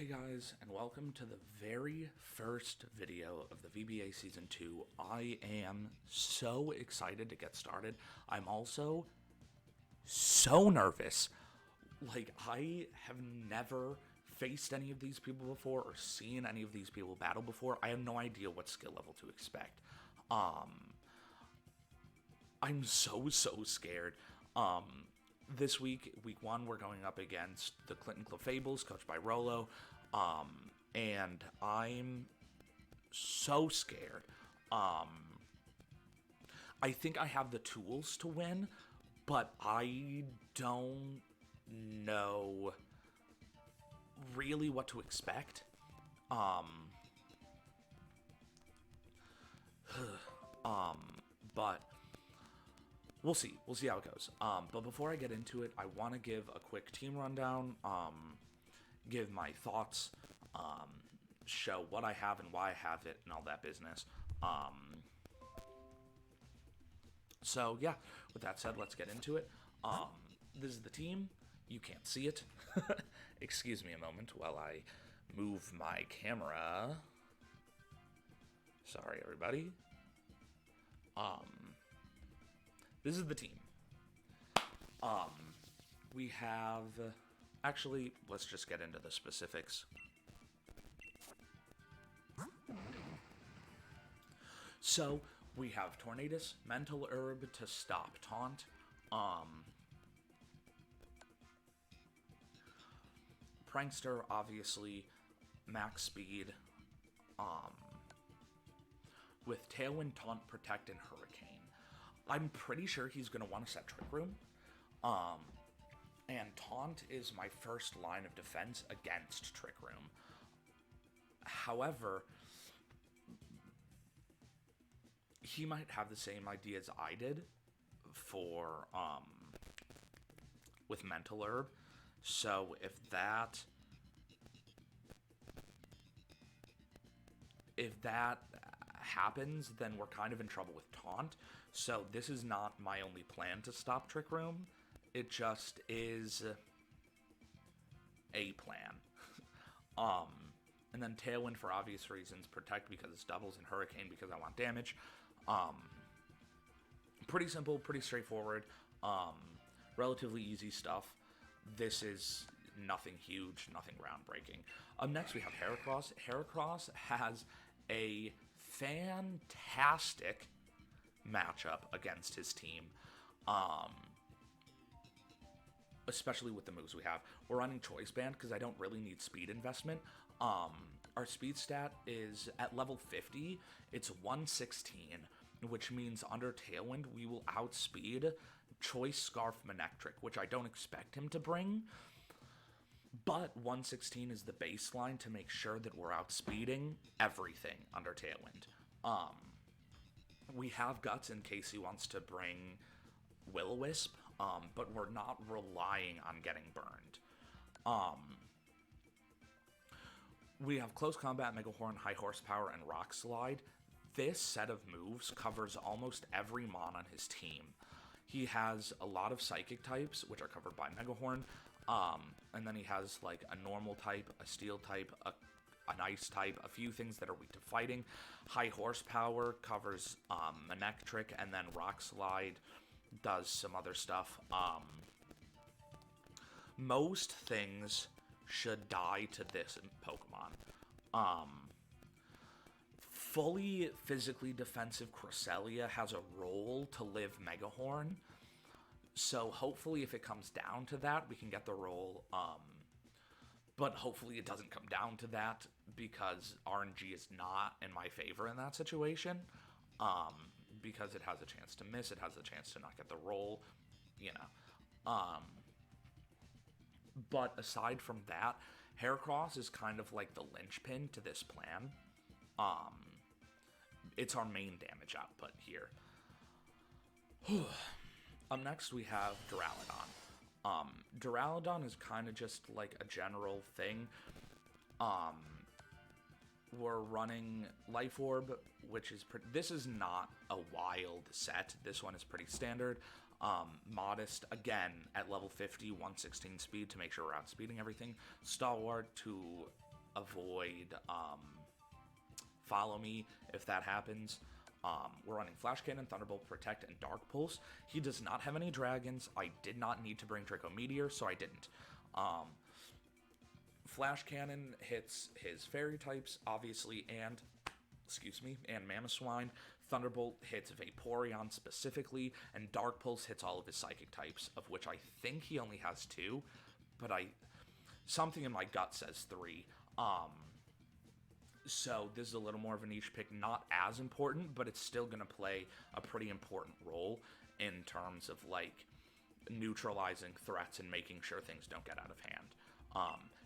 Hey guys, and welcome to the very first video of the VBA Season 2. I am so excited to get started. I'm also so nervous. I have never faced any of these people before or seen any of these people battle before. I have no idea what skill level to expect. I'm so scared. This week, week one, we're going up against the Clefables, coached by Rolo, and I'm so scared. I think I have the tools to win, but I don't know really what to expect. But we'll see. We'll see how it goes. But before I get into it, I want to give a quick team rundown, give my thoughts, show what I have and why I have it and all that business. So yeah, with that said, let's get into it. This is the team. You can't see it. Excuse me a moment while I move my camera. Sorry, everybody. This is the team. We have... Actually, let's just get into the specifics. So, we have Tornadus, Mental Herb to stop Taunt. Prankster, obviously, max speed. With Tailwind, Taunt, Protect, and Hurricane. I'm pretty sure he's going to want to set Trick Room. And Taunt is my first line of defense against Trick Room. However, he might have the same ideas I did for, with Mental Herb. So if that happens, then we're kind of in trouble with Taunt. So this is not my only plan to stop Trick Room. It just is a plan. And then Tailwind for obvious reasons, Protect because it's doubles, and Hurricane because I want damage. Pretty simple, pretty straightforward. Relatively easy stuff. This is nothing huge, nothing groundbreaking. Next we have Heracross. Heracross has a fantastic matchup against his team, especially with the moves we have. We're running Choice Band because I don't really need speed investment. Our speed stat is at level 50. It's 116, which means under Tailwind we will outspeed Choice Scarf Manectric, which I don't expect him to bring. But 116 is the baseline to make sure that we're outspeeding everything under Tailwind. We have Guts in case he wants to bring Will-O-Wisp, but we're not relying on getting burned. We have Close Combat, Mega Horn, High Horsepower, and Rock Slide. This set of moves covers almost every mon on his team. He has a lot of Psychic types, which are covered by Mega Horn, and then he has like a normal type, a steel type, an ice type, a few things that are weak to fighting. High Horsepower covers Manectric, and then Rock Slide does some other stuff. Most things should die to this Pokemon. Fully physically defensive Cresselia has a role to live Mega Horn. So hopefully if it comes down to that, we can get the roll. But hopefully it doesn't come down to that because RNG is not in my favor in that situation. Because it has a chance to miss, it has a chance to not get the roll, you know. But aside from that, Heracross is kind of like the linchpin to this plan. It's our main damage output here. Up next we have Duraludon. Duraludon is kind of just like a general thing. We're running Life Orb, which is this is not a wild set. This one is pretty standard. Modest, again, at level 50, 116 speed to make sure we're outspeeding everything. Stalwart to avoid Follow Me if that happens. We're running Flash Cannon, Thunderbolt, Protect, and Dark Pulse. He does not have any dragons. I did not need to bring Draco Meteor, so I didn't. Flash Cannon hits his fairy types, obviously, and Mamoswine. Thunderbolt hits Vaporeon specifically, and Dark Pulse hits all of his psychic types, of which I think he only has 2, but something in my gut says 3. So this is a little more of a niche pick, not as important, but it's still going to play a pretty important role in terms of like neutralizing threats and making sure things don't get out of hand.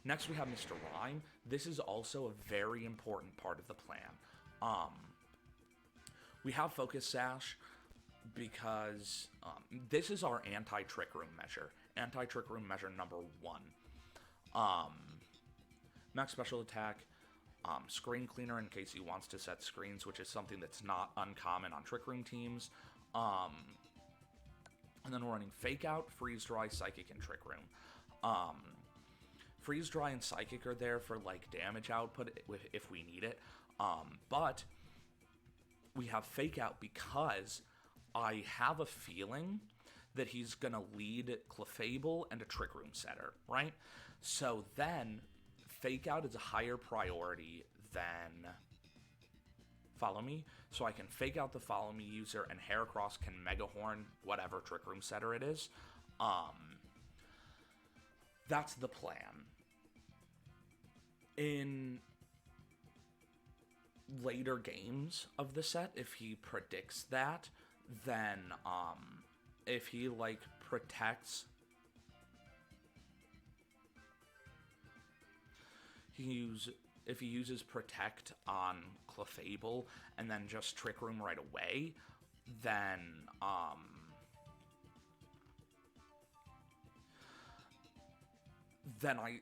Next we have Mr. Rhyme. This is also a very important part of the plan. We have Focus Sash because this is our anti-Trick Room measure. Anti-Trick Room measure number 1. Max Special Attack, Screen Cleaner in case he wants to set screens, which is something that's not uncommon on Trick Room teams. And then we're running Fake Out, Freeze Dry, Psychic, and Trick Room. Freeze Dry and Psychic are there for like damage output if we need it. But we have Fake Out because I have a feeling that he's gonna lead Clefable and a Trick Room setter, right? So then Fake Out is a higher priority than Follow Me, so I can Fake Out the Follow Me user, and Heracross can Mega Horn whatever Trick Room setter it is. That's the plan. In later games of the set, if he predicts that, then if he like protects, if he uses Protect on Clefable and then just Trick Room right away, then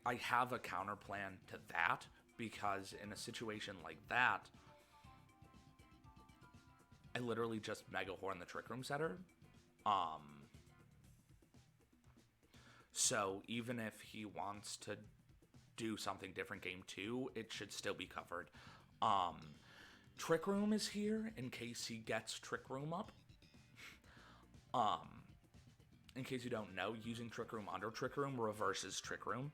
I have a counter plan to that, because in a situation like that, I literally just Mega Horn the Trick Room setter. So even if he wants to do something different game 2, it should still be covered. Trick Room is here in case he gets Trick Room up. In case you don't know, using Trick Room under Trick Room reverses Trick Room.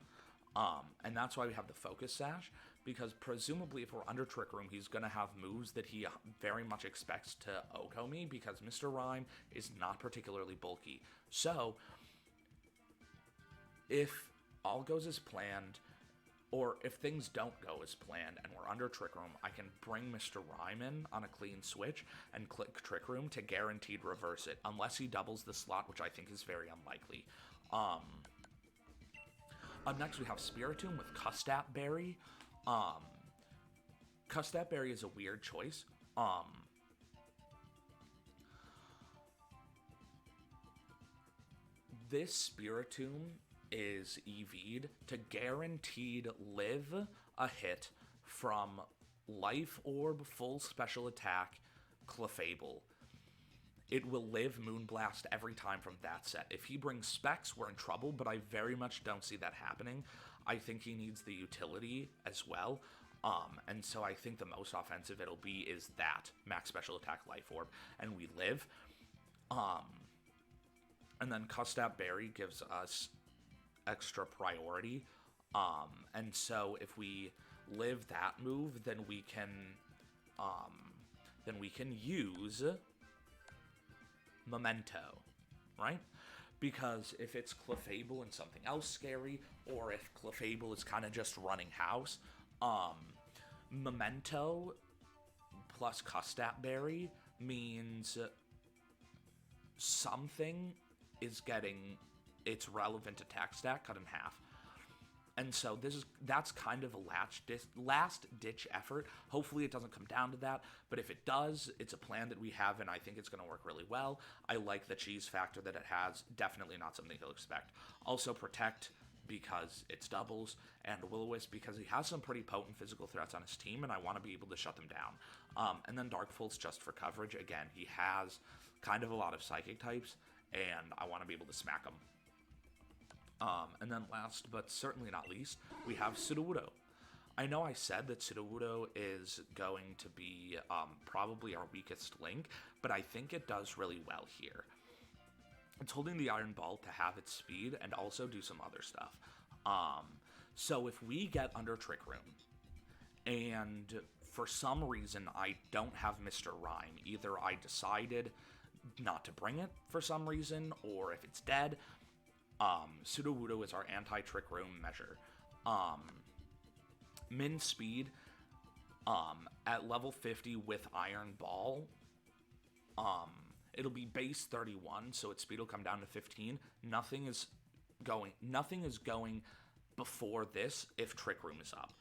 And that's why we have the Focus Sash, because presumably if we're under Trick Room, he's going to have moves that he very much expects to Oko me, because Mr. Rhyme is not particularly bulky. So, if all goes as planned, or if things don't go as planned and we're under Trick Room, I can bring Mr. Rhyme in on a clean switch and click Trick Room to guaranteed reverse it, unless he doubles the slot, which I think is very unlikely. Up next, we have Spiritomb with Custat Berry. Custat Berry is a weird choice. This Spiritomb is EV'd to guaranteed live a hit from Life Orb, Full Special Attack, Clefable. It will live Moonblast every time from that set. If he brings Specs, we're in trouble, but I very much don't see that happening. I think he needs the utility as well. And so I think the most offensive it'll be is that Max Special Attack Life Orb, and we live. And then Custat Berry gives us extra priority. And so if we live that move, then we can use Memento, right? Because if it's Clefable and something else scary, or if Clefable is kind of just running house, Memento plus Custat Berry means something is getting its relevant attack stat cut in half. And so that's kind of a last-ditch effort. Hopefully it doesn't come down to that, but if it does, it's a plan that we have, and I think it's going to work really well. I like the cheese factor that it has. Definitely not something he'll expect. Also Protect, because it's doubles, and Will-O-Wisp because he has some pretty potent physical threats on his team, and I want to be able to shut them down. And then Dark Pulse just for coverage. Again, he has kind of a lot of psychic types, and I want to be able to smack them. And then last, but certainly not least, we have Sudowoodo. I know I said that Sudowoodo is going to be probably our weakest link, but I think it does really well here. It's holding the Iron Ball to have its speed and also do some other stuff. So if we get under Trick Room, and for some reason I don't have Mr. Rhyme, either I decided not to bring it for some reason, or if it's dead, Sudowoodo is our anti-Trick Room measure. Min speed, at level 50 with Iron Ball, it'll be base 31, so its speed will come down to 15. Nothing is going before this if Trick Room is up.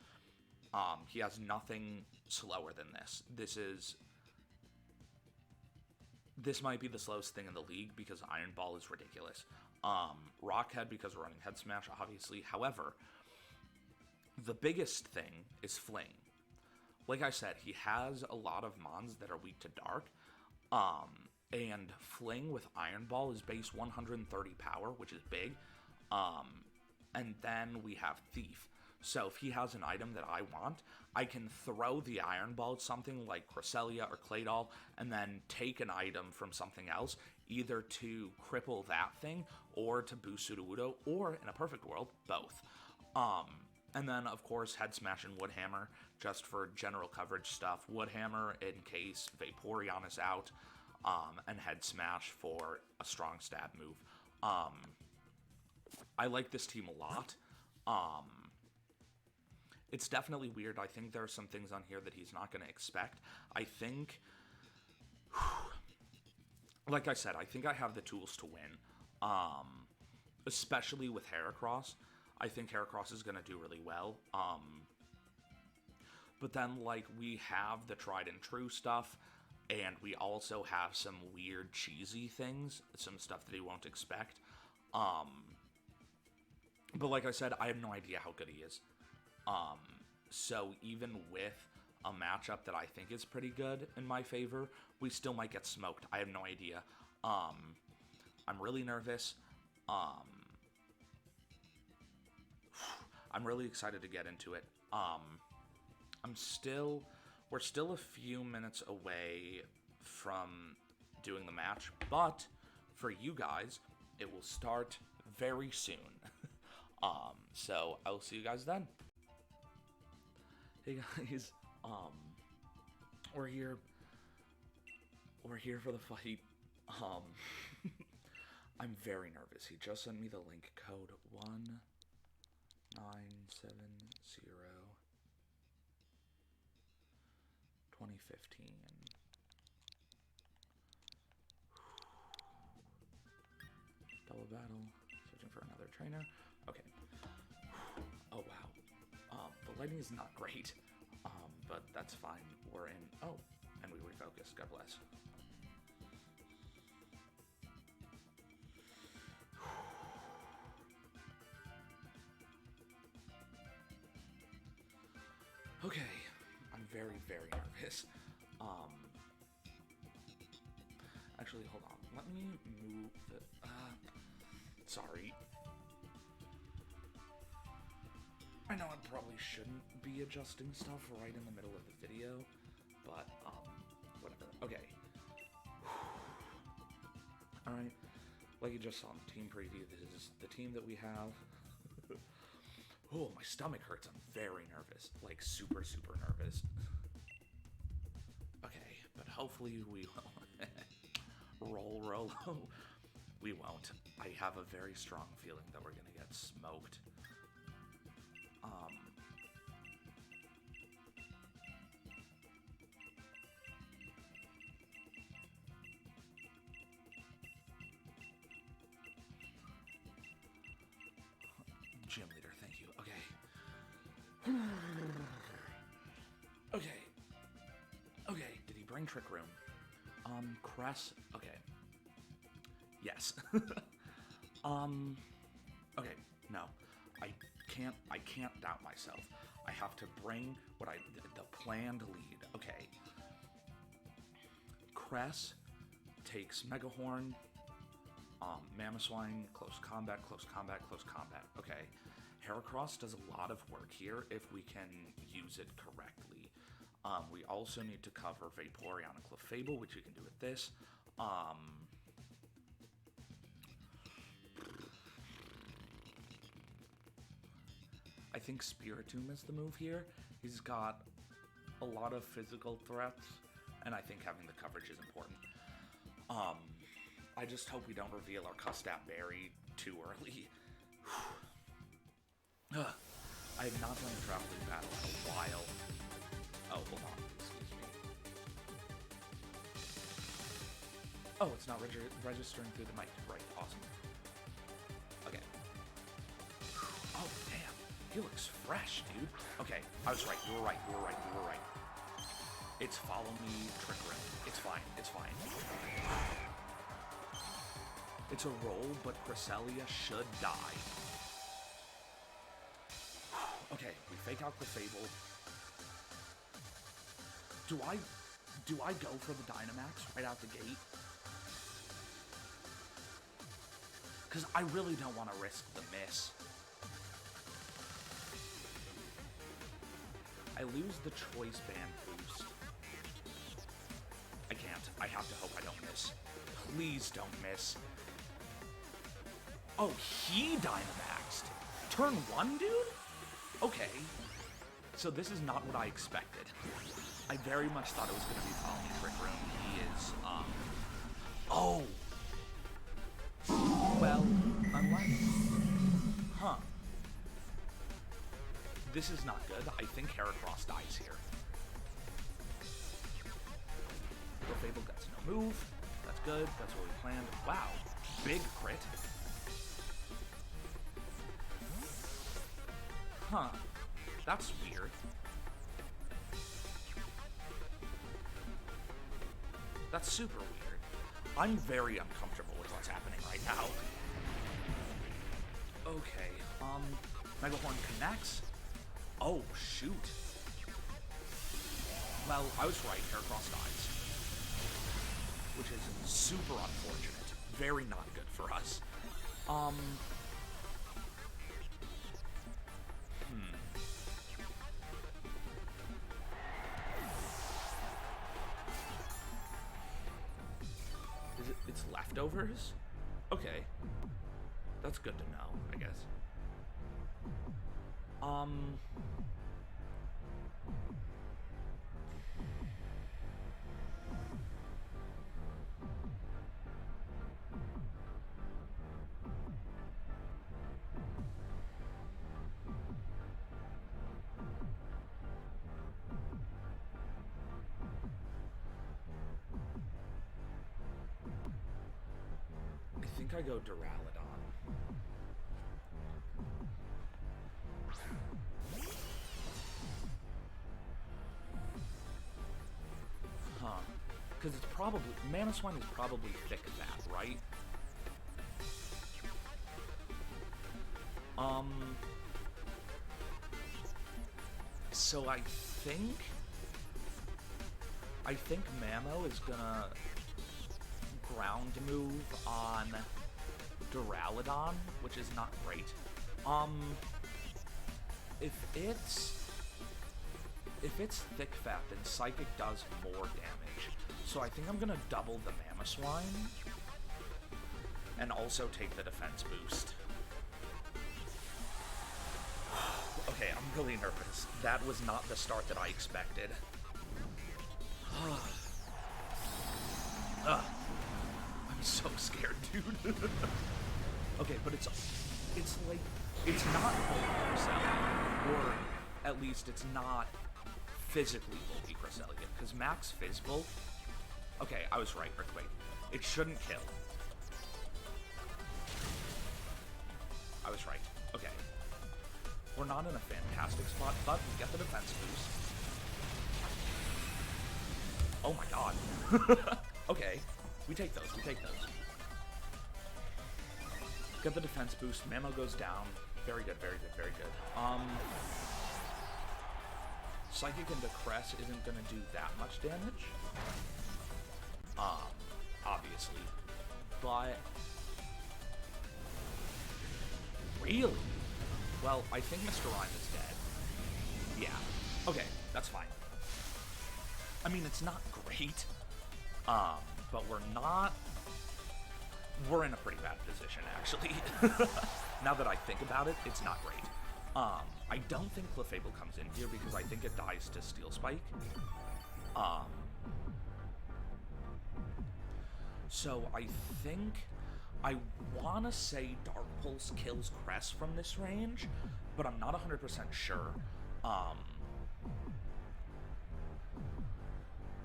He has nothing slower than this. This might be the slowest thing in the league because Iron Ball is ridiculous. Rockhead because we're running Head Smash, obviously. However, the biggest thing is Fling. Like I said, he has a lot of mons that are weak to Dark. And Fling with Iron Ball is base 130 power, which is big. And then we have Thief. So if he has an item that I want, I can throw the Iron Ball at something like Cresselia or Claydol, and then take an item from something else, either to cripple that thing, or to boost Sudowoodo, or, in a perfect world, both. And then, of course, Head Smash and Woodhammer, just for general coverage stuff. Woodhammer in case Vaporeon is out, and Head Smash for a strong stab move. I like this team a lot. It's definitely weird. I think there are some things on here that he's not going to expect. I think, like I said, I think I have the tools to win, especially with Heracross. I think Heracross is going to do really well. But then, like, we have the tried and true stuff, and we also have some weird cheesy things, some stuff that he won't expect. But like I said, I have no idea how good he is. So even with a matchup that I think is pretty good in my favor, we still might get smoked. I have no idea. I'm really nervous. I'm really excited to get into it. We're still a few minutes away from doing the match, but for you guys, it will start very soon. So I will see you guys then. Hey guys, we're here for the fight. I'm very nervous. He just sent me the link code 1970-2015. Double battle, searching for another trainer. Okay. Oh wow. The lighting is not great, but that's fine. We're in. Oh, and we refocused. God bless. Okay, I'm very, very nervous. Actually, hold on. Let me move the. Sorry. I know I probably shouldn't be adjusting stuff right in the middle of the video, but, whatever. Okay. Alright, like you just saw in the team preview, this is the team that we have. Oh, my stomach hurts. I'm very nervous. Like, super, super nervous. Okay, but hopefully we will. Roll. We won't. I have a very strong feeling that we're gonna get smoked. Gym leader, thank you. Okay. Okay, did he bring Trick Room? Cress, okay. Yes. Okay, no. I can't doubt myself. I have to bring the planned lead. Okay. Cress takes Megahorn, Mamoswine, close combat. Okay. Heracross does a lot of work here if we can use it correctly. We also need to cover Vaporeon and Clefable, which we can do with this. I think Spiritomb is the move here. He's got a lot of physical threats, and I think having the coverage is important. I just hope we don't reveal our Custat Berry too early. I have not done a traveling battle in a while. Oh, hold on. Excuse me. Oh, it's not registering through the mic. Right, awesome. Okay. Oh, damn. He looks fresh, dude. Okay, I was right. You were right. You were right. You were right. It's follow me, Trick Room. It's fine. It's fine. It's a roll, but Cresselia should die. Okay, we fake out Clefable. Do I go for the Dynamax right out the gate? Because I really don't want to risk the miss. I lose the Choice Band boost. I can't. I have to hope I don't miss. Please don't miss. Oh, he Dynamaxed. Turn 1, dude? Okay. So this is not what I expected. I very much thought it was going to be Follow Me Trick Room. He is, Oh! Well, unless... Huh. This is not good. I think Heracross dies here. Clefable gets no move. That's good. That's what we planned. Wow. Big crit. Huh. That's weird. That's super weird. I'm very uncomfortable with what's happening right now. Okay, Mega Horn connects. Oh, shoot. Well, I was right, Heracross dies. Which is super unfortunate. Very not good for us. It's leftovers? Okay. That's good to know, I guess. I think I go Duraludon. Huh. Because it's probably... Mamoswine is probably thick that, right? So I think Mamo is gonna ground move on Duraludon, which is not great. If it's Thick Fat, then Psychic does more damage. So I think I'm gonna double the Mamoswine and also take the defense boost. Okay, I'm really nervous. That was not the start that I expected. I'm so scared, dude. Okay, but it's like, it's not bulky Cresselia, or at least it's not physically bulky Cresselia, because Max Fizzbulk, okay, I was right, Earthquake. It shouldn't kill. I was right. Okay. We're not in a fantastic spot, but we get the defense boost. Oh my god. Okay. We take those, we take those. Get the defense boost, Mamo goes down. Very good, very good, very good. Psychic into Cress isn't gonna do that much damage. Obviously. But... Really? Well, I think Mr. Rhyme is dead. Yeah. Okay, that's fine. I mean, it's not great, but we're in a pretty bad position, actually. Now that I think about it, it's not great. I don't think Clefable comes in here because I think it dies to Steel Spike. So I think I want to say Dark Pulse kills Crest from this range, but I'm not 100% sure.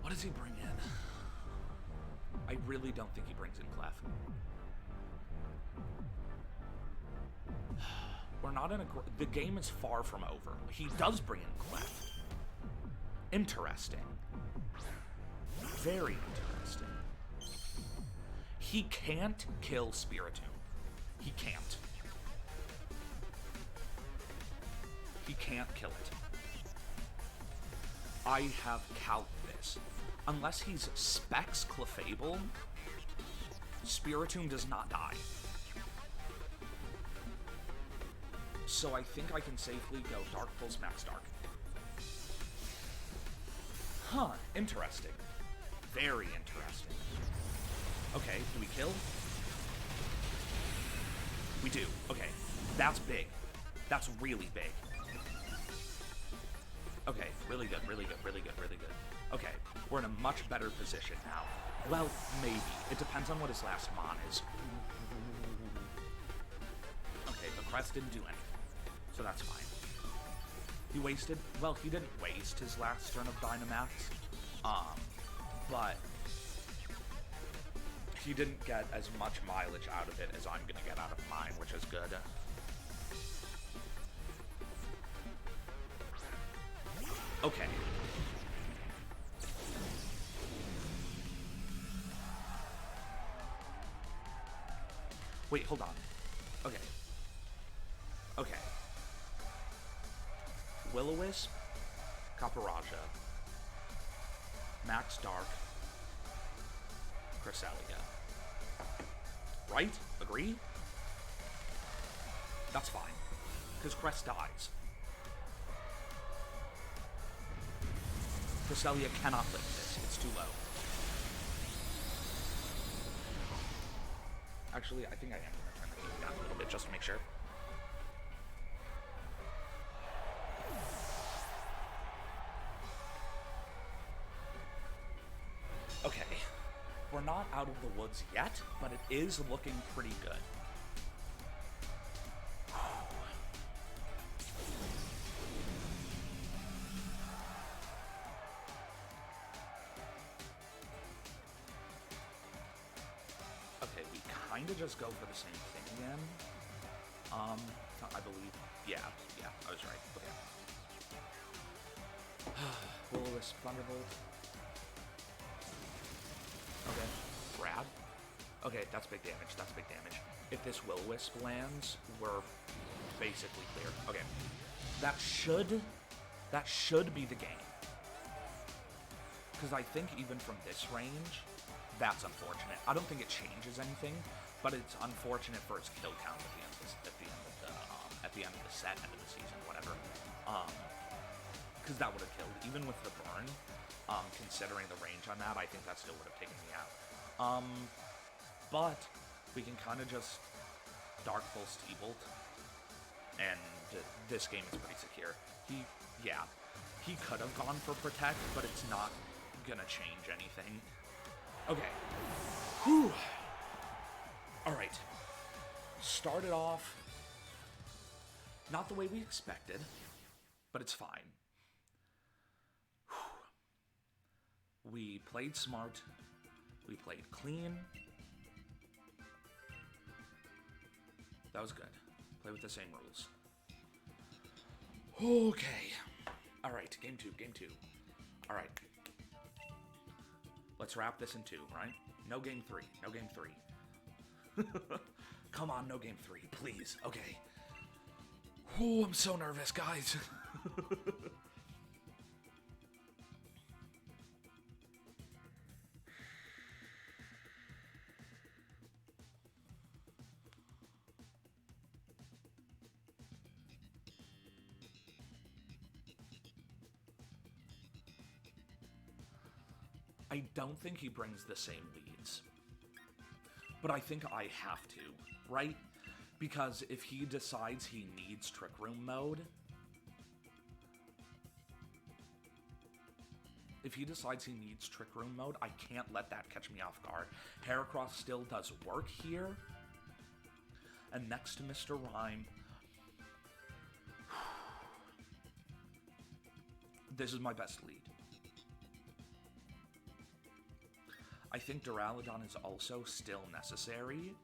What does he bring in? I really don't think he brings in Clef. We're not in a... The game is far from over. He does bring in Clef. Interesting. Very interesting. He can't kill Spiritomb. He can't. He can't kill it. I have calced this. Unless he's Specs Clefable, Spiritomb does not die. So I think I can safely go Dark Pulse Max Dark. Huh, interesting. Very interesting. Okay, do we kill? We do. Okay, that's big. That's really big. Okay, really good, really good, really good, really good. Okay, we're in a much better position now. Well, maybe. It depends on what his last mon is. Okay, the Crest didn't do anything, so that's fine. He wasted... Well, he didn't waste his last turn of Dynamax, but he didn't get as much mileage out of it as I'm going to get out of mine, which is good. Okay. Wait, hold on. Okay. Okay. Will-O-Wisp, Caparaja, Max Dark, Cresselia. Right? Agree? That's fine. Because Crest dies. Cresselia cannot lift this. It's too low. Actually, I think I am going to turn the heat down a little bit just to make sure. Okay. We're not out of the woods yet, but it is looking pretty good. Just go for the same thing again. I believe. Yeah, I was right. Okay. Will-O-Wisp, Thunderbolt. Okay. Grab. Okay, that's big damage. That's big damage. If this Will-O-Wisp lands, we're basically clear. Okay. That should be the game. Because I think even from this range, that's unfortunate. I don't think it changes anything, but it's unfortunate for his kill count at the end of the set, end of the season, whatever. Because that would have killed, even with the burn. Considering the range on that, I think that still would have taken me out. But we can kind of just Dark Pulse T-Bolt, and this game is pretty secure. He could have gone for Protect, but it's not gonna change anything. Okay. Whew. Alright. Started off not the way we expected, but it's fine. Whew. We played smart. We played clean. That was good. Play with the same rules. Okay. Alright, game two. Alright. Let's wrap this in 2, right? No game 3. Come on, no game 3, please. Okay. Oh, I'm so nervous, guys. I don't think he brings the same leads. But I think I have to, right? Because if he decides he needs Trick Room mode... If he decides he needs Trick Room mode, I can't let that catch me off guard. Heracross still does work here. And next to Mr. Rhyme... This is my best lead. I think Duraludon is also still necessary.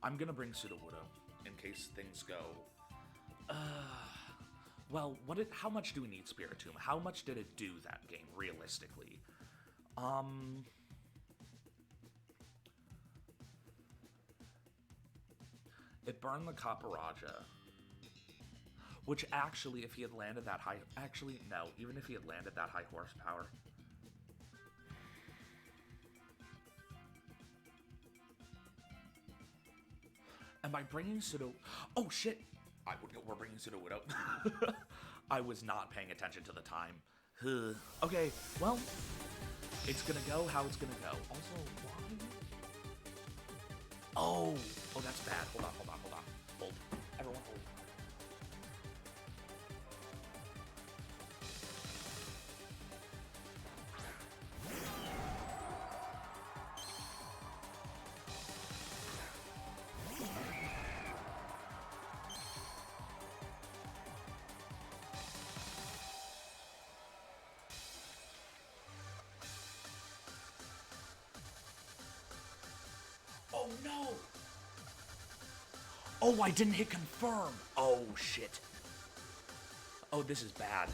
I'm gonna bring Sudowoodo in case things go... well, how much do we need Spiritomb? How much did it do that game, realistically? It burned the Caparaja. Which actually, if he had landed that high... Actually, no. Even if he had landed that high horsepower... Am I bringing Sudowoodo? Oh, shit! We're bringing Sudowoodo. I was not paying attention to the time. Okay, well... It's gonna go how it's gonna go. Also, why? Oh, that's bad. Hold on. Hold. Everyone hold. Oh, no! Oh, I didn't hit confirm! Oh, shit. Oh, this is bad.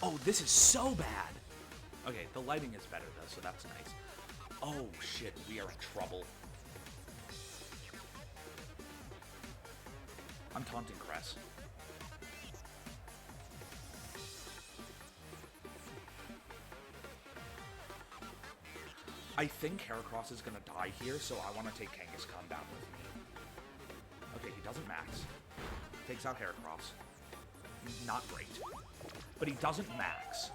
Oh, this is so bad! Okay, the lighting is better, though, so that's nice. Oh, shit, we are in trouble. I'm taunting Cress. I think Heracross is gonna die here, so I want to take Kangaskhan down with me. Okay, he doesn't max. Takes out Heracross. Not great. But he doesn't max,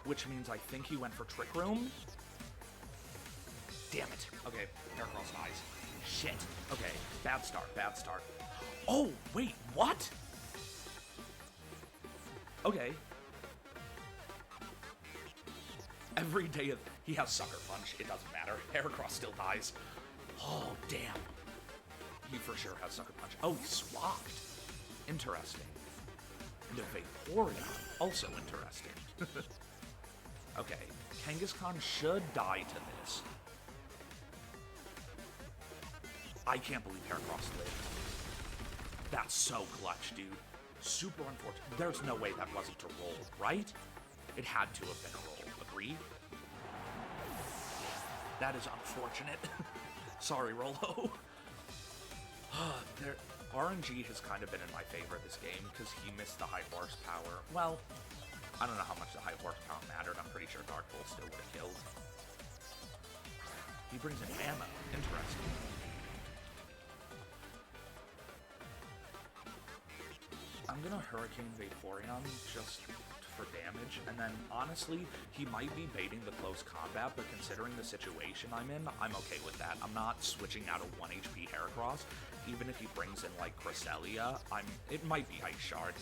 which means I think he went for Trick Room. Damn it. Okay, Heracross dies. Shit. Okay, bad start. Oh, wait, what? Okay. Every day he has Sucker Punch. It doesn't matter. Heracross still dies. Oh, damn. He for sure has Sucker Punch. Oh, he swapped. Interesting. And a Vaporeon. Also interesting. Okay. Kangaskhan should die to this. I can't believe Heracross lived. That's so clutch, dude. Super unfortunate. There's no way that wasn't to roll, right? It had to have been a roll. Agree? That is unfortunate. Sorry, Rolo. RNG has kind of been in my favor this game because he missed the high horsepower. Well, I don't know how much the high horsepower mattered. I'm pretty sure Dark Bolt still would have killed. He brings in ammo. Interesting. I'm gonna Hurricane Vaporeon just for damage, and then honestly, he might be baiting the close combat, but considering the situation I'm in, I'm okay with that. I'm not switching out a 1 HP Heracross, even if he brings in, like, Cresselia. It might be Ice Shard.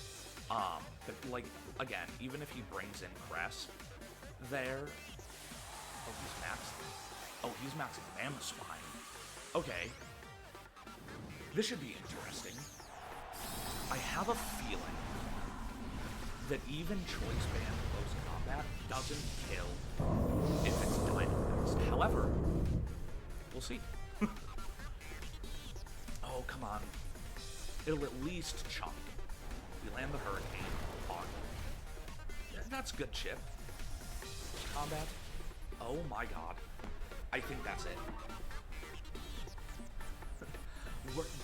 But, like, again, even if he brings in Cress there... Oh, he's maxed. Oh, he's maxing Mamoswine. Okay. This should be interesting. I have a feeling that even Choice Band close combat doesn't kill if it's Dynamaxed. However, we'll see. Oh, come on. It'll at least chunk. We land the Hurricane on. Yeah, that's good chip. Combat. Oh my god. I think that's it.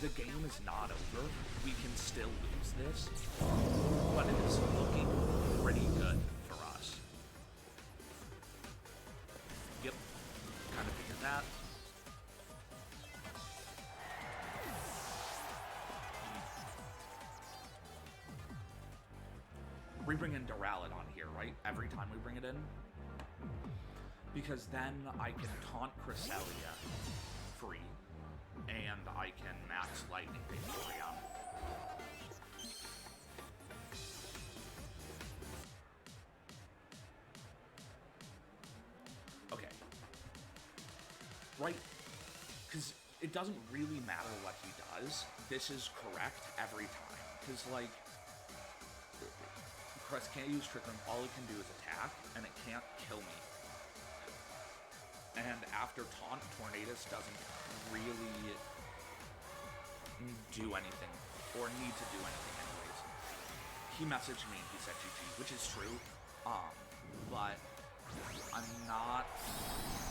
The game is not over. We can still lose this, but it is looking pretty good for us. Yep, kind of figured that. We bring in Duraludon here, right? Every time we bring it in. Because then I can taunt Cresselia free, and I can max Lightning Vaporeon. Okay. Right? Because it doesn't really matter what he does. This is correct every time. Because, like, Crest can't use Trick Room. All it can do is attack, and it can't kill me. And after Taunt, Tornadus doesn't really do anything, or need to do anything anyways. He messaged me and he said GG, which is true, but I'm not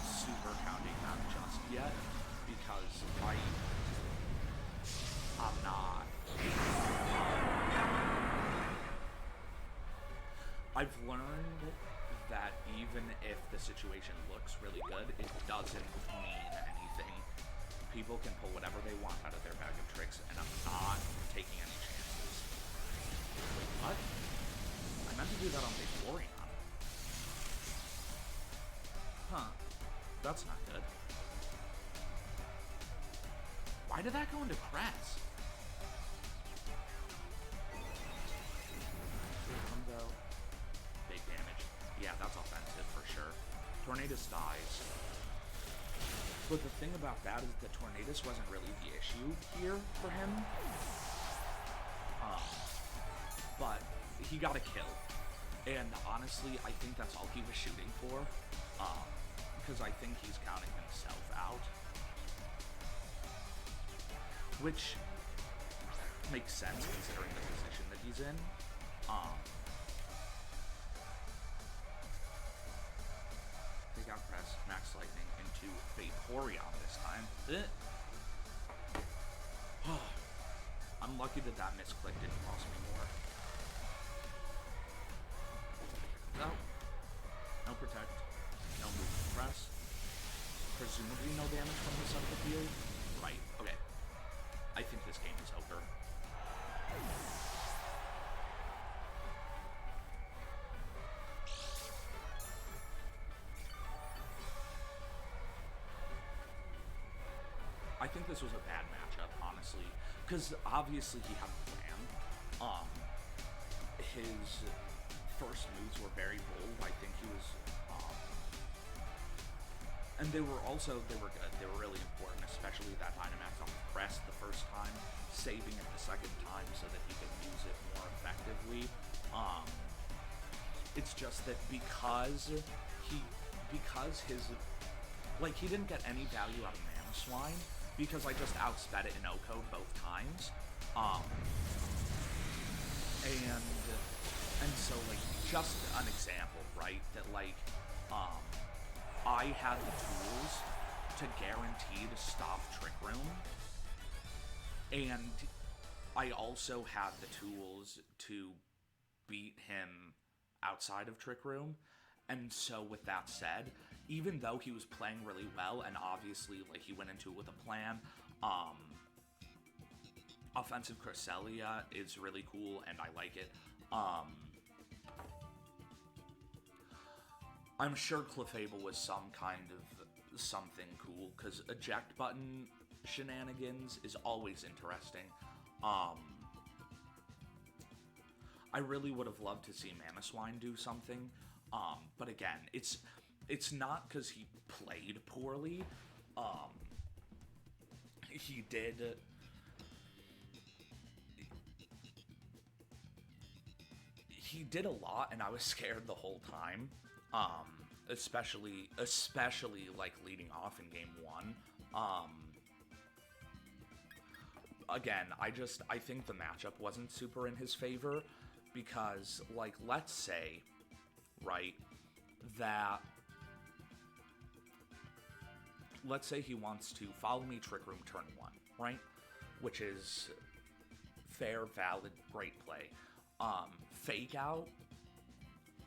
super counting that just yet, because I'm not. I've learned that even if the situation looks really good, it doesn't mean anything. People can pull whatever they want out of their bag of tricks, and I'm not taking any chances. Wait, what? I meant to do that on Vaporeon. Huh. That's not good. Why did that go into Crest? Big damage. Yeah, that's offensive for sure. Tornadus dies. But the thing about that is that Tornadus wasn't really the issue here for him. But he got a kill. And honestly, I think that's all he was shooting for. Because I think he's counting himself out. Which makes sense considering the position that he's in. They got Press, Max Lightning into Vaporeon this time. I'm lucky that that misclick didn't cost me more. No. No Protect. No move. Press. Presumably no damage from this side of the field. Right. Okay. I think this game is over. I think this was a bad matchup, honestly, because obviously he had a plan. His first moves were very bold. I think he was, and they were good. They were really important, especially that Dynamax on the Crest the first time, saving it the second time so that he could use it more effectively. It's just that because he didn't get any value out of Mamoswine, because I just outsped it in O-Code both times. And so, like, just an example, right, that, like, I had the tools to guarantee to stop Trick Room, and I also had the tools to beat him outside of Trick Room. And so with that said, even though he was playing really well, and obviously, like, he went into it with a plan, offensive Cresselia is really cool, and I like it. I'm sure Clefable was some kind of something cool, because eject button shenanigans is always interesting. I really would have loved to see Mamoswine do something, but again, it's not because he played poorly. He did a lot, and I was scared the whole time. Especially like leading off in game 1. Again, I think the matchup wasn't super in his favor, because, like, let's say, right, that, let's say he wants to follow me Trick Room turn 1, right, which is fair, valid, great play. Fake Out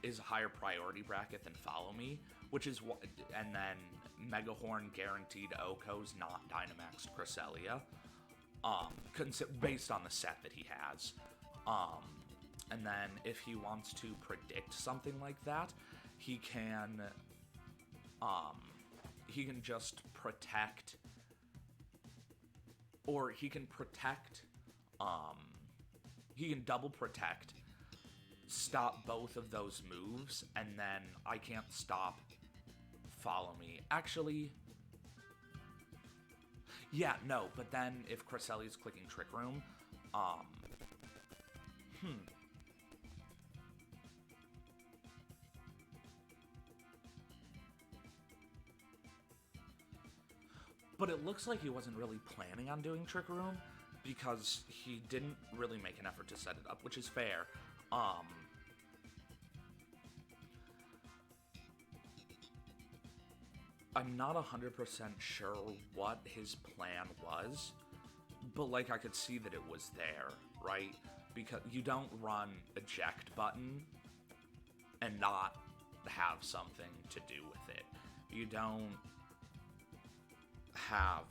is a higher priority bracket than Follow Me, which is what, and then Megahorn guaranteed Oko's not Dynamax Cresselia, based on the set that he has. And then if he wants to predict something like that, um, he can just protect, or he can protect, he can double protect, stop both of those moves, and then I can't stop, follow me. Actually, yeah, no, but then if Cresselli's clicking Trick Room, But it looks like he wasn't really planning on doing Trick Room, because he didn't really make an effort to set it up, which is fair. I'm not 100% sure what his plan was, but like I could see that it was there, right? Because you don't run eject button and not have something to do with it. You don't have,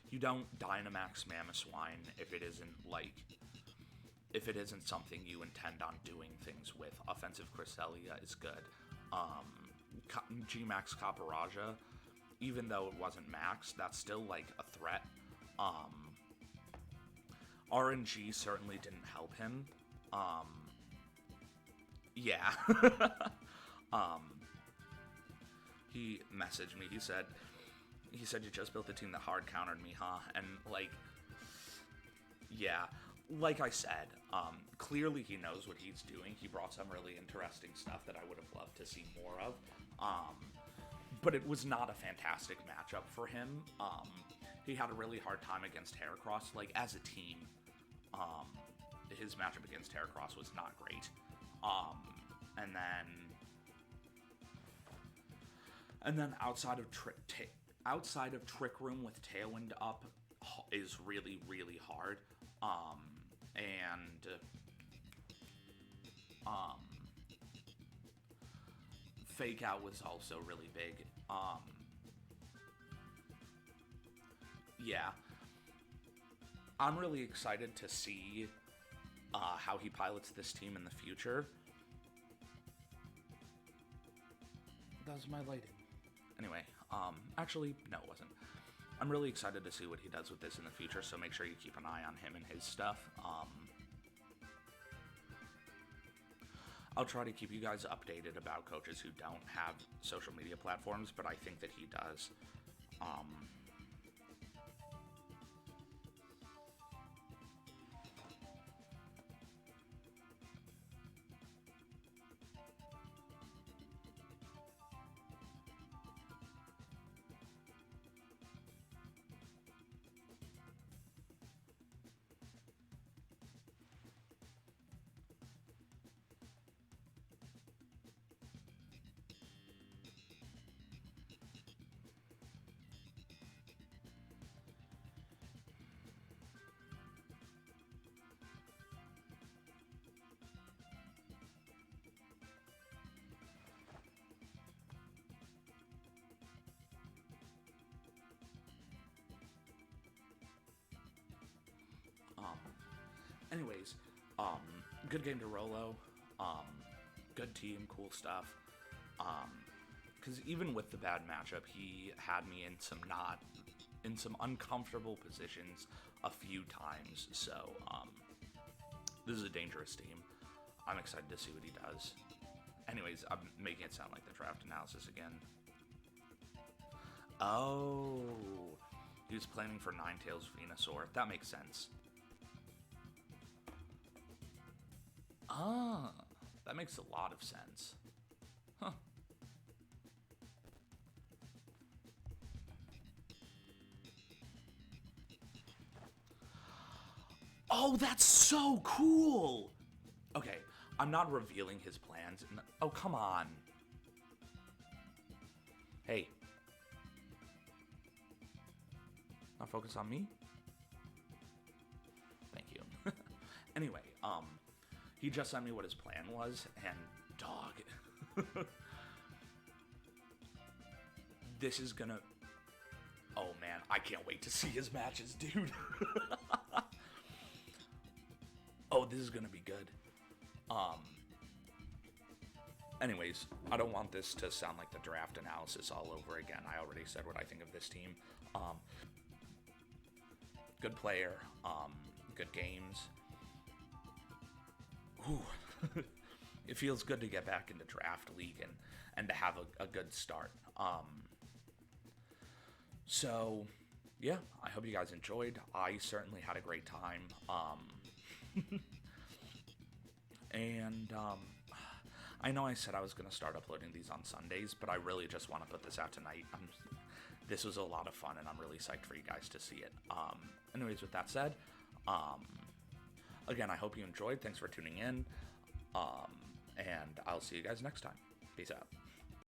you don't Dynamax Mamoswine if it isn't something you intend on doing things with. Offensive Cresselia is good. G-Max Caparaja, even though it wasn't max, that's still like a threat. RNG certainly didn't help him. Yeah. He messaged me. He said you just built a team that hard countered me, huh? And like, yeah, like I said, clearly he knows what he's doing. He brought some really interesting stuff that I would have loved to see more of. But it was not a fantastic matchup for him. He had a really hard time against Heracross. Like, as a team, his matchup against Heracross was not great. And then outside of Trick Room with Tailwind up is really, really hard. Fake Out was also really big. Yeah. I'm really excited to see how he pilots this team in the future. That was my lighting. Anyway, actually, no, it wasn't. I'm really excited to see what he does with this in the future, so make sure you keep an eye on him and his stuff. I'll try to keep you guys updated about coaches who don't have social media platforms, but I think that he does. Anyways, good game to Rolo. Good team, cool stuff. Because even with the bad matchup, he had me in some uncomfortable positions a few times. So, this is a dangerous team. I'm excited to see what he does. Anyways, I'm making it sound like the draft analysis again. Oh, he was planning for Ninetales Venusaur. That makes sense. Ah, that makes a lot of sense. Huh. Oh, that's so cool! Okay, I'm not revealing his plans. Oh, come on. Hey. Not focus on me? Thank you. Anyway, he just sent me what his plan was, and dog. this is gonna. Oh man, I can't wait to see his matches, dude. Oh, this is gonna be good. Anyways, I don't want this to sound like the draft analysis all over again. I already said what I think of this team. Good player, good games. Ooh. It feels good to get back into draft league and to have a good start. So, yeah, I hope you guys enjoyed. I certainly had a great time. And I know I said I was going to start uploading these on Sundays, but I really just want to put this out tonight. This was a lot of fun, and I'm really psyched for you guys to see it. Anyways, with that said, again, I hope you enjoyed. Thanks for tuning in, and I'll see you guys next time. Peace out.